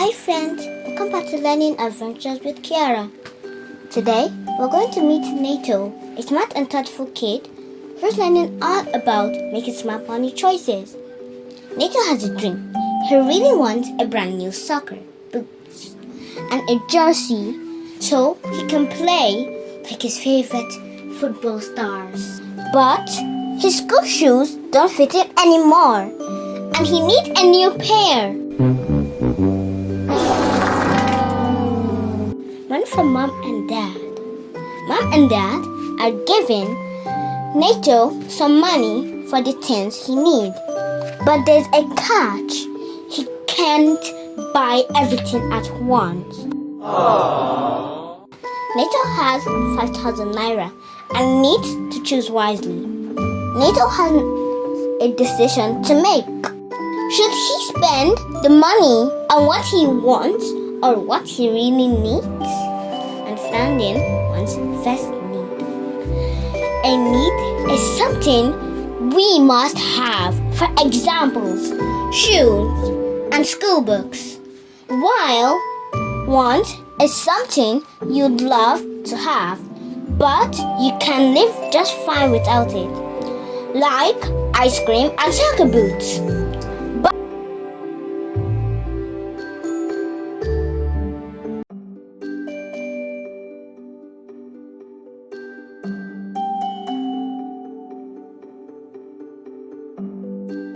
Hi friends, welcome back to Learning Adventures with Chiara. Today, we're going to meet Neto, a smart and thoughtful kid who's learning all about making smart money choices. Neto has a dream. He really wants a brand new soccer boots and a jersey so he can play like his favorite football stars. But his school shoes don't fit him anymore and he needs a new pair. Run from Mom and Dad. Mom and Dad are giving Neto some money for the things he needs. But there's a catch. He can't buy everything at once. Aww. Neto has 5,000 naira and needs to choose wisely. Neto has a decision to make. Should he spend the money on what he wants or what he really needs? Understanding one's first need. A need is something we must have. For examples, shoes and school books. While want is something you'd love to have, but you can live just fine without it. Like ice cream and soccer boots.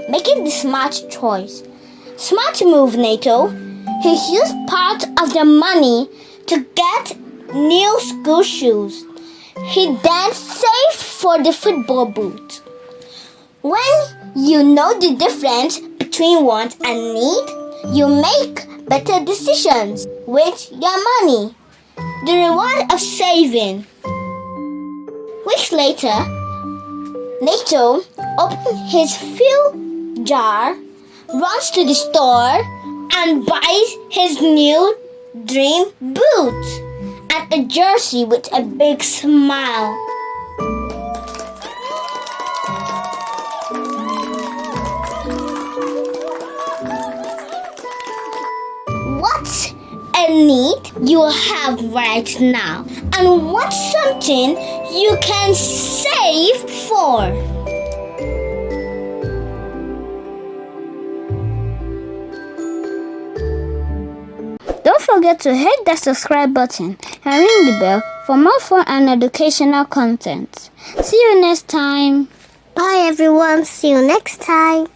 Making the smart choice. Smart move, Neto. He used part of the money to get new school shoes. He then saved for the football boot. When you know the difference between want and need, you make better decisions with your money. The reward of saving. Weeks later, Neto opened his fuel jar, runs to the store and buys his new dream boots and a jersey with a big smile. What's a need you have right now and what's something you can save for? Don't forget to hit the subscribe button and ring the bell for more fun and educational content. See you next time. Bye everyone. See you next time.